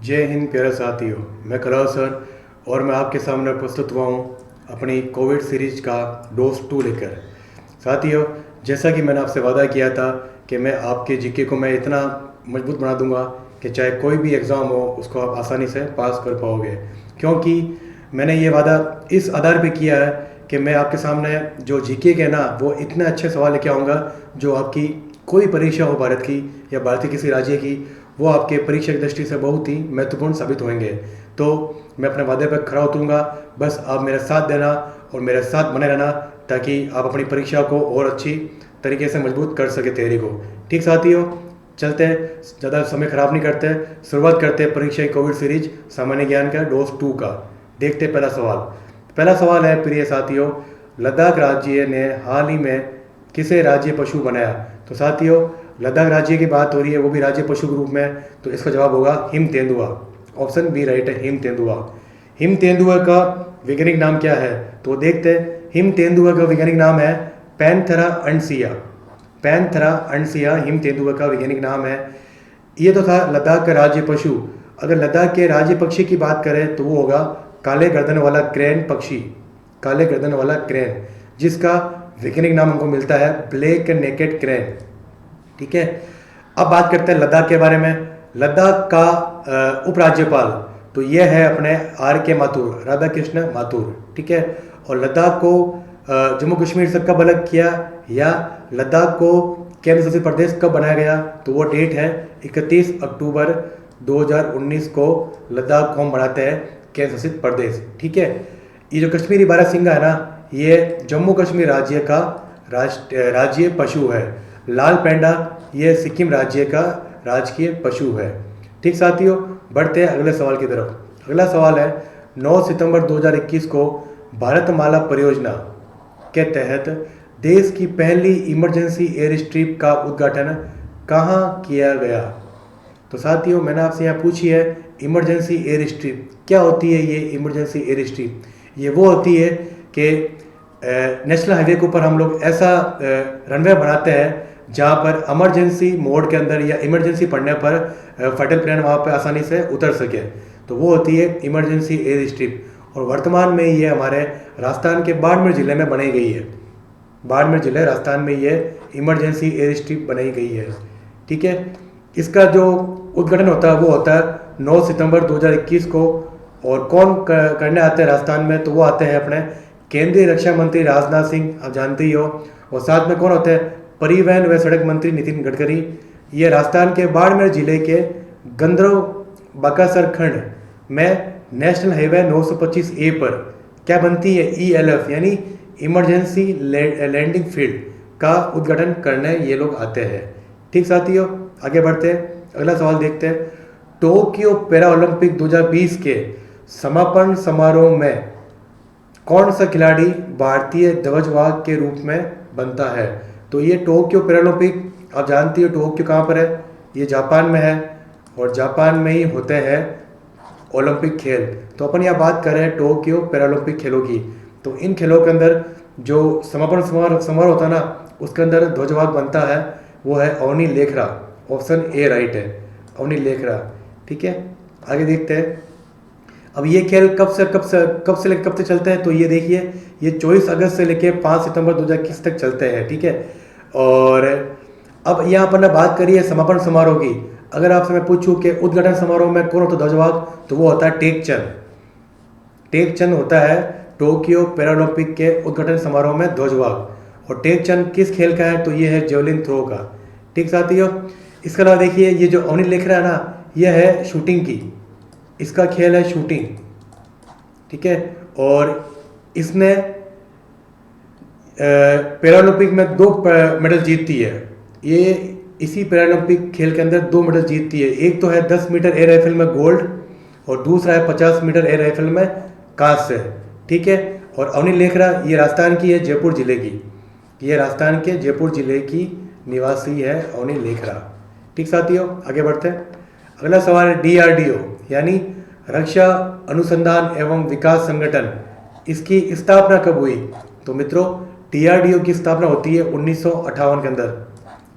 जय हिंद प्यारे साथियों। मैं कलाव सर और मैं आपके सामने प्रस्तुत हुआ हूँ अपनी कोविड सीरीज का डोज 2 लेकर। साथियों, जैसा कि मैंने आपसे वादा किया था कि मैं आपके जीके को मैं इतना मजबूत बना दूंगा कि चाहे कोई भी एग्ज़ाम हो उसको आप आसानी से पास कर पाओगे, क्योंकि मैंने ये वादा इस आधार पे किया है कि मैं आपके सामने जो जीके के ना वो इतने अच्छे सवाल लेके आऊँगा जो आपकी कोई परीक्षा हो भारत की या भारतीय किसी राज्य की, वो आपके परीक्षा की दृष्टि से बहुत ही महत्वपूर्ण साबित होंगे। तो मैं अपने वादे पर खरा उतरूँगा। बस आप मेरा साथ देना और मेरे साथ बने रहना ताकि आप अपनी परीक्षा को और अच्छी तरीके से मजबूत कर सके तैयारी को। ठीक साथियों, चलते हैं, ज़्यादा समय खराब नहीं करते, शुरुआत करते हैं परीक्षा की कोविड सीरीज सामान्य ज्ञान का डोज 2 का। देखते हैं पहला सवाल है प्रिय साथियों, लद्दाख राज्य ने हाल ही में किसे राज्य पशु बनाया? तो साथियों, लद्दाख राज्य की बात हो रही है, वो भी राज्य पशु के रूप में, तो इसका जवाब होगा हिम तेंदुआ। ऑप्शन बी राइट है, हिम तेंदुआ। हिम तेंदुआ का वैज्ञानिक नाम क्या है? तो देखते हैं। हिम तेंदुआ का वैज्ञानिक नाम है पैंथेरा अंडसिया। पैंथेरा अंडसिया हिम तेंदुआ का वैज्ञानिक नाम है। ये तो था लद्दाख का राज्य पशु। अगर लद्दाख के राज्य पक्षी की बात करें तो वो होगा काले गर्दन वाला क्रेन पक्षी। काले गर्दन वाला क्रेन, जिसका वैज्ञानिक नाम हमको मिलता है ब्लैक नेकेड क्रेन। ठीक है, अब बात करते हैं लद्दाख के बारे में। लद्दाख का उपराज्यपाल तो यह है अपने आर के माथुर, राधा कृष्ण माथुर। ठीक है, और लद्दाख को जम्मू कश्मीर से कब अलग किया या लद्दाख को केंद्र शासित प्रदेश कब बनाया गया? तो वो डेट है 31 अक्टूबर 2019 को लद्दाख को हम बनाते हैं केंद्र शासित प्रदेश। ठीक है, ये जो कश्मीरी बारहसिंगा है ना, ये जम्मू कश्मीर राज्य का राज्य पशु है। लाल पैंडा ये सिक्किम राज्य का राजकीय पशु है। ठीक साथियों, बढ़ते हैं अगले सवाल की तरफ। अगला सवाल है 9 सितंबर 2021 को भारतमाला परियोजना के तहत देश की पहली इमरजेंसी एयर स्ट्रिप का उद्घाटन कहाँ किया गया? तो साथियों, मैंने आपसे यहाँ पूछी है इमरजेंसी एयर स्ट्रिप क्या होती है। ये इमरजेंसी एयर स्ट्रिप ये वो होती है कि नेशनल हाईवे के ऊपर हम लोग ऐसा रनवे बनाते हैं जहाँ पर इमरजेंसी मोड के अंदर या इमरजेंसी पड़ने पर फाइटर प्लेन वहाँ पर आसानी से उतर सके, तो वो होती है इमरजेंसी एयर स्ट्रिप। और वर्तमान में ये हमारे राजस्थान के बाड़मेर जिले में बनाई गई है। बाड़मेर जिले राजस्थान में ये इमरजेंसी एयर स्ट्रिप बनाई गई है। ठीक है, इसका जो उद्घाटन होता है वो होता है 9 सितंबर 2021 को। और कौन करने आते हैं राजस्थान में? तो वो आते हैं अपने केंद्रीय रक्षा मंत्री राजनाथ सिंह, आप जानते ही हो। और साथ में कौन होते हैं? परिवहन व सड़क मंत्री नितिन गडकरी। ये राजस्थान के बाड़मेर जिले के गंदरव बाकासर खंड में नेशनल हाईवे 925A पर क्या बनती है? ELF यानी इमरजेंसी लैंडिंग फील्ड का उद्घाटन करने ये लोग आते हैं। ठीक साथियों, आगे बढ़ते हैं, अगला सवाल देखते हैं। टोक्यो पैरा ओलंपिक 2020 के समापन समारोह में कौन सा खिलाड़ी भारतीय ध्वजवाहक के रूप में बनता है? तो ये टोक्यो पैरालंपिक, आप जानती हो टोक्यो कहाँ पर है? ये जापान में है और जापान में ही होते हैं ओलंपिक खेल। तो अपन यहाँ बात कर रहे हैं टोक्यो पैरालंपिक खेलों की। तो इन खेलों के अंदर जो समापन समारोह होता है ना, उसके अंदर ध्वजवाहक बनता है वो है Avani Lekhara. Option A right है, अवनी लेखरा। ठीक है, आगे देखते हैं। अब ये खेल कब से लेकर कब तक चलते हैं? तो ये देखिए, ये 24 अगस्त से लेकर 5 सितंबर 2021 तक चलते हैं। ठीक है, और अब यहाँ पर ना बात करिए समापन समारोह की। अगर आपसे मैं पूछूं कि उद्घाटन समारोह में कौन होता है ध्वजवाहक, तो वो होता है टेकचंद। टेकचंद होता है टोक्यो पैरालंपिक के उद्घाटन समारोह में ध्वजवाहक। और टेकचंद किस खेल का है? तो ये है जेवलिन थ्रो का। ठीक साथियों, इसके अलावा देखिए ये जो अवनी लेखरा है ना, यह है शूटिंग की, इसका खेल है शूटिंग। ठीक है, और इसने पैरालंपिक में 2 मेडल जीतती है। ये इसी पैरालंपिक खेल के अंदर 2 मेडल जीतती है। एक तो है 10 मीटर एयर राइफल में गोल्ड और दूसरा है 50 मीटर एयर राइफल में कांस्य। ठीक है, और अवनी लेखरा ये राजस्थान की है, जयपुर जिले की। ये राजस्थान के जयपुर जिले की निवासी है अवनी लेखरा। ठीक साथियों, आगे बढ़ते हैं। अगला सवाल है DRDO यानी रक्षा अनुसंधान एवं विकास संगठन, इसकी स्थापना कब हुई? तो मित्रों, DRDO की स्थापना होती है 1958 के अंदर।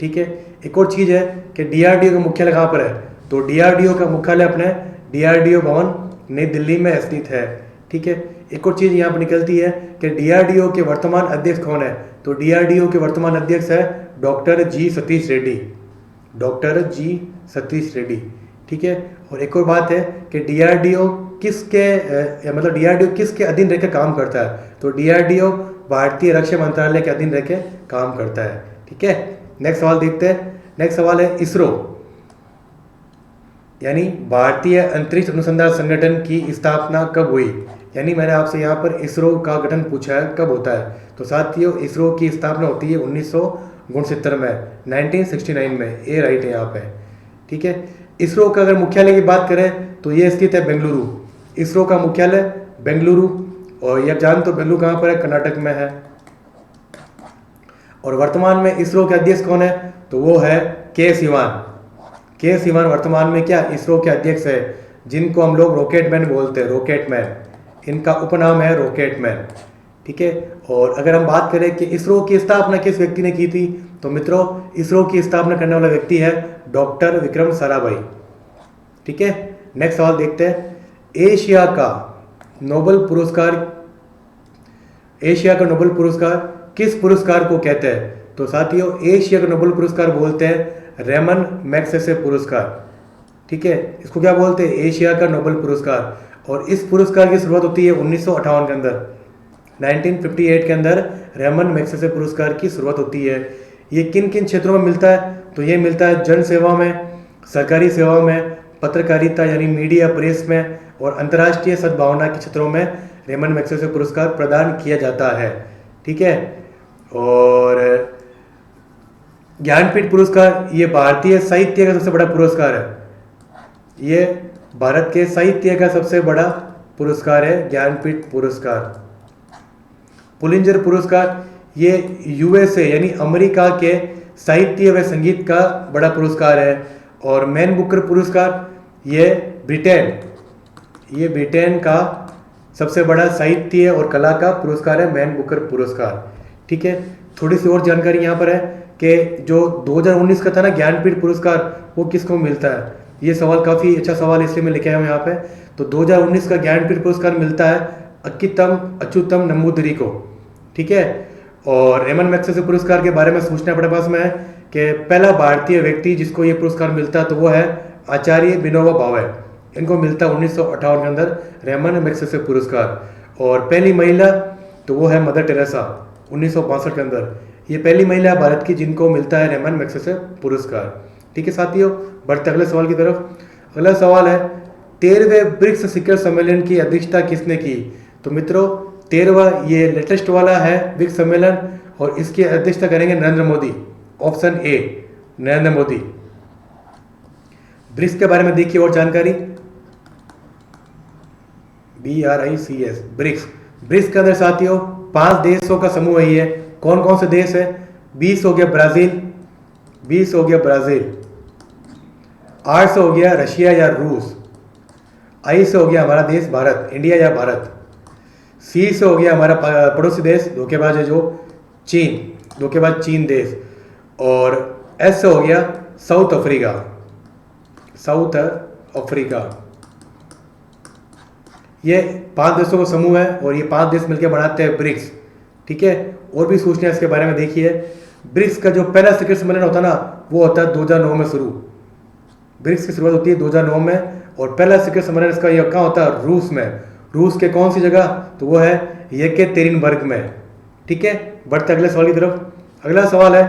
ठीक है, एक और चीज़ है कि DRDO का मुख्यालय कहाँ पर है? तो DRDO का मुख्यालय अपने डीआरडीओ भवन नई दिल्ली में स्थित है। ठीक है, एक और चीज़ यहाँ पर निकलती है कि डीआरडीओ के वर्तमान अध्यक्ष कौन है, तो डीआरडीओ के वर्तमान अध्यक्ष है डॉक्टर जी सतीश रेड्डी, डॉक्टर जी सतीश रेड्डी। ठीक है, और एक और बात है कि डीआरडीओ मतलब डीआरडीओ किसके अधीन रहकर काम करता है, तो डीआरडीओ भारतीय रक्षा मंत्रालय के अधीन रहकर काम करता है। ठीक है, नेक्स्ट सवाल देखते हैं। नेक्स्ट सवाल है इसरो यानी भारतीय अंतरिक्ष अनुसंधान संगठन की स्थापना कब हुई, यानी मैंने आपसे यहाँ पर इसरो का गठन पूछा है कब होता है, तो साथियों इसरो की स्थापना होती है 1969 में, 1969 में, ए राइट है यहाँ पे। ठीक है, इसरो का अगर मुख्यालय की बात करें तो ये स्थित है बेंगलुरु, इसरो का मुख्यालय बेंगलुरु, और ये आप जानते हो बेंगलुरु कहाँ पर है, कर्नाटक में है। और वर्तमान में इसरो के अध्यक्ष कौन है, तो वो है के सिवान। के सिवान वर्तमान में क्या इसरो के अध्यक्ष है, जिनको हम लोग रॉकेटमैन बोलते हैं, रॉकेटमैन, इनका उपनाम है रॉकेटमैन। ठीक है, और अगर हम बात करें कि इसरो की स्थापना किस व्यक्ति ने की थी, तो मित्रों इसरो की स्थापना करने वाला व्यक्ति है डॉक्टर विक्रम साराभाई। ठीक है, नेक्स्ट सवाल देखते हैं। एशिया का नोबेल पुरस्कार किस पुरस्कार को कहते हैं, तो साथियों एशिया का नोबेल पुरस्कार बोलते हैं रेमन मैग्सेसे पुरस्कार। ठीक है, इसको क्या बोलते हैं, एशिया का नोबेल पुरस्कार। और इस पुरस्कार की शुरुआत होती है 1958 के अंदर, 1958 के अंदर रेमन मैग्सेसे पुरस्कार की शुरुआत होती है। ये किन किन क्षेत्रों में मिलता है, तो ये मिलता है जन सेवा में, सरकारी सेवा में, पत्रकारिता यानी मीडिया प्रेस में, और अंतर्राष्ट्रीय सद्भावना के क्षेत्रों में रेमन मैग्सेसे पुरस्कार प्रदान किया जाता है। ठीक है, और ज्ञानपीठ पुरस्कार ये भारतीय साहित्य का सबसे बड़ा पुरस्कार है, ये भारत के साहित्य का सबसे बड़ा पुरस्कार है ज्ञानपीठ पुरस्कार। पुलिंजर पुरस्कार ये यूएसए यानी अमेरिका के साहित्य व संगीत का बड़ा पुरस्कार है। और मैन बुकर पुरस्कार ये ब्रिटेन का सबसे बड़ा साहित्य और कला का पुरस्कार है, मैन बुकर पुरस्कार। ठीक है, थोड़ी सी और जानकारी यहाँ पर है कि जो 2019 का था ना ज्ञानपीठ पुरस्कार, वो किसको मिलता है। ये सवाल काफ़ी अच्छा सवाल इसलिए मैं लेके आया हूँ यहाँ पे। तो 2019 का ज्ञानपीठ पुरस्कार मिलता है अच्युतम नंबूदिरी को। ठीक है, और रेमन मैग्सेसे पुरस्कार के बारे में सूचना अपने पास में है कि पहला भारतीय व्यक्ति जिसको ये पुरस्कार मिलता है तो वो है आचार्य विनोबा भावे, इनको मिलता है 1958 के अंदर रेमन मैग्सेसे पुरस्कार। और पहली महिला तो वो है मदर टेरेसा, 1962 के अंदर ये पहली महिला भारत की जिनको मिलता है रेमन मैग्सेसे पुरस्कार। ठीक है साथियों, बढ़ते अगले सवाल की तरफ। अगला सवाल है 13वें ब्रिक्स शिखर सम्मेलन की अध्यक्षता किसने की, तो मित्रों 13वां ये लेटेस्ट वाला है ब्रिक्स सम्मेलन, और इसकी अध्यक्षता करेंगे Narendra Modi, option A Narendra Modi. BRICS के बारे में देखिए और जानकारी, BRICS ब्रिक्स। ब्रिक्स के अंदर साथियों 5 देशों का समूह है ये। कौन कौन से देश है, 20 हो गया ब्राजील, 8 से हो गया रशिया या रूस, आई से हो गया हमारा देश भारत, इंडिया या भारत, सी से हो गया हमारा पड़ोसी देश धोखेबाज है जो चीन, धोखेबाज चीन देश, और एस से हो गया साउथ अफ्रीका। ये 5 देशों का समूह है और ये 5 देश मिलकर बनाते हैं ब्रिक्स। ठीक है, और भी सूचना इसके बारे में देखिए। ब्रिक्स का जो पहला शिखर सम्मेलन होता है ना वो होता है 2009 में शुरू, ब्रिक्स की शुरुआत होती है 2009 में, और पहला शिखर सम्मेलन इसका यह कहाँ होता है, रूस में। रूस के कौन सी जगह, तो वो है येकेतेरिनबर्ग में। ठीक है, बढ़ते अगले सवाल की तरफ। अगला सवाल है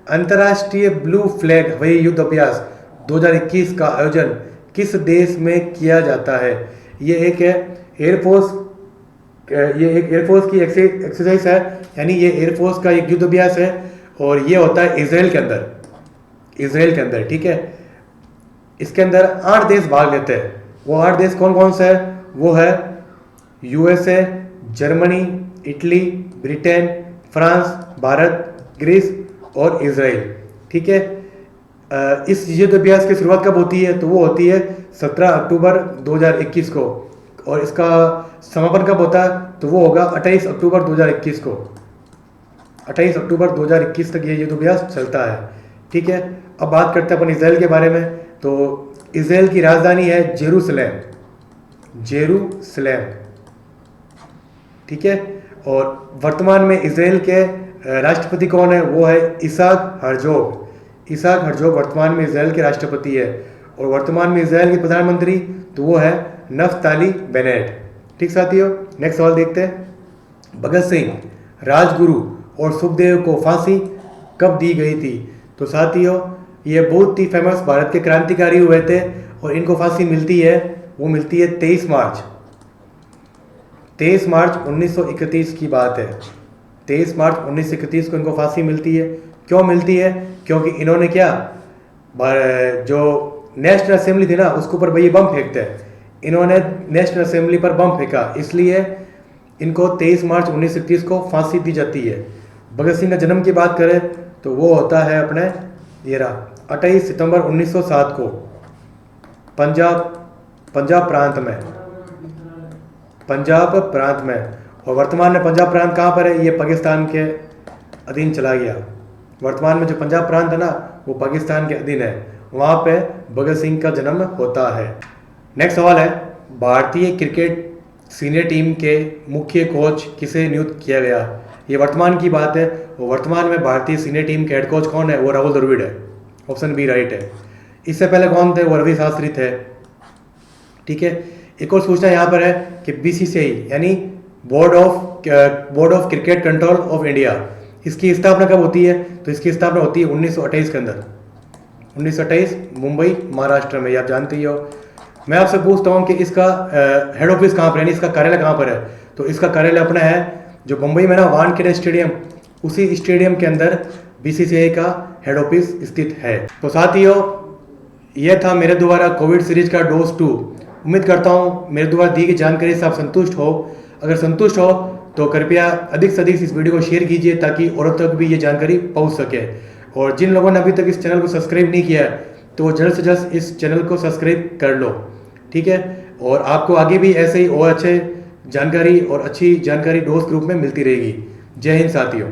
अंतर्राष्ट्रीय ब्लू फ्लैग हवाई युद्ध अभ्यास 2021 का आयोजन किस देश में किया जाता है। ये एक है एयरफोर्स की एक्सरसाइज है, यानी ये एयरफोर्स का एक युद्ध अभ्यास है, और ये होता है इजराइल के अंदर। ठीक है, इसके अंदर 8 देश भाग लेते हैं। वो 8 देश कौन कौन से है, वो है USA, Germany, Italy, Britain, France, Bharat, Greece और इजराइल। ठीक है, इस युद्ध अभ्यास की शुरुआत कब होती है, तो वो होती है 17 अक्टूबर 2021 को, और इसका समापन कब होता है, तो वो होगा 28 अक्टूबर 2021 को। 28 अक्टूबर 2021 तक ये युद्ध अभ्यास चलता है। ठीक है, अब बात करते हैं अपन इजराइल के बारे में। तो इजराइल की राजधानी है जेरूसलेम। जेरूसलेम, ठीक है। और वर्तमान में इसराइल के राष्ट्रपति कौन है? वो है इसहाक हर्जोग। इसहाक हर्जोग वर्तमान में इसराइल के राष्ट्रपति है। और वर्तमान में इसराइल के प्रधानमंत्री तो वो है नफ्ताली बेनेट, ठीक साथियों। नेक्स्ट सवाल देखते हैं। भगत सिंह, राजगुरु और सुखदेव को फांसी कब दी गई थी? तो साथियों ये बहुत ही फेमस भारत के क्रांतिकारी हुए थे और इनको फांसी मिलती है, वो मिलती है 23 मार्च 1931 की बात है। 23 मार्च 1931 को इनको फांसी मिलती है। क्यों मिलती है? क्योंकि इन्होंने क्या, जो नेशनल असेंबली थी ना उसके ऊपर भैया बम फेंकते हैं, इन्होंने नेशनल असेंबली पर बम फेंका, इसलिए इनको 23 मार्च 1931 को फांसी दी जाती है। भगत सिंह का जन्म की बात करें तो वो होता है अपने 28 सितंबर 1907 को पंजाब प्रांत में। और वर्तमान में पंजाब प्रांत कहाँ पर है? ये पाकिस्तान के अधीन चला गया। वर्तमान में जो पंजाब प्रांत है ना वो पाकिस्तान के अधीन है, वहाँ पे भगत सिंह का जन्म होता है। नेक्स्ट सवाल है, भारतीय क्रिकेट सीनियर टीम के मुख्य कोच किसे नियुक्त किया गया? ये वर्तमान की बात है। और वर्तमान में भारतीय सीनियर टीम के हेड कोच कौन है? वो राहुल द्रविड़ है। ऑप्शन बी राइट है। इससे पहले कौन थे? वो रवि शास्त्री थे, ठीक है। एक और सूचना यहाँ पर है कि बीसीसीआई यानी board of cricket control of India, इसकी स्थापना कब होती है? तो इसकी स्थापना होती है 1928 के अंदर, 1928 मुंबई महाराष्ट्र में, ये आप जानते ही हो। मैं आपसे पूछता हूँ कि इसका हेड ऑफिस कहाँ पर है, इसका कार्यालय कहाँ पर है? तो इसका कार्यालय अपना है जो मुंबई में ना वानखेड़े स्टेडियम, उसी स्टेडियम के अंदर बीसीसीआई का हेड ऑफिस स्थित है। तो साथियों यह था मेरे द्वारा कोविड सीरीज का डोज 2। उम्मीद करता हूँ मेरे द्वारा दी गई जानकारी से आप संतुष्ट हो। अगर संतुष्ट हो तो कृपया अधिक से अधिक इस वीडियो को शेयर कीजिए ताकि औरों तक भी ये जानकारी पहुँच सके। और जिन लोगों ने अभी तक इस चैनल को सब्सक्राइब नहीं किया है तो जल्द से जल्द इस चैनल को सब्सक्राइब कर लो, ठीक है। और आपको आगे भी ऐसे ही और अच्छे जानकारी और अच्छी जानकारी डोज के रूप में मिलती रहेगी। जय हिंद साथियों।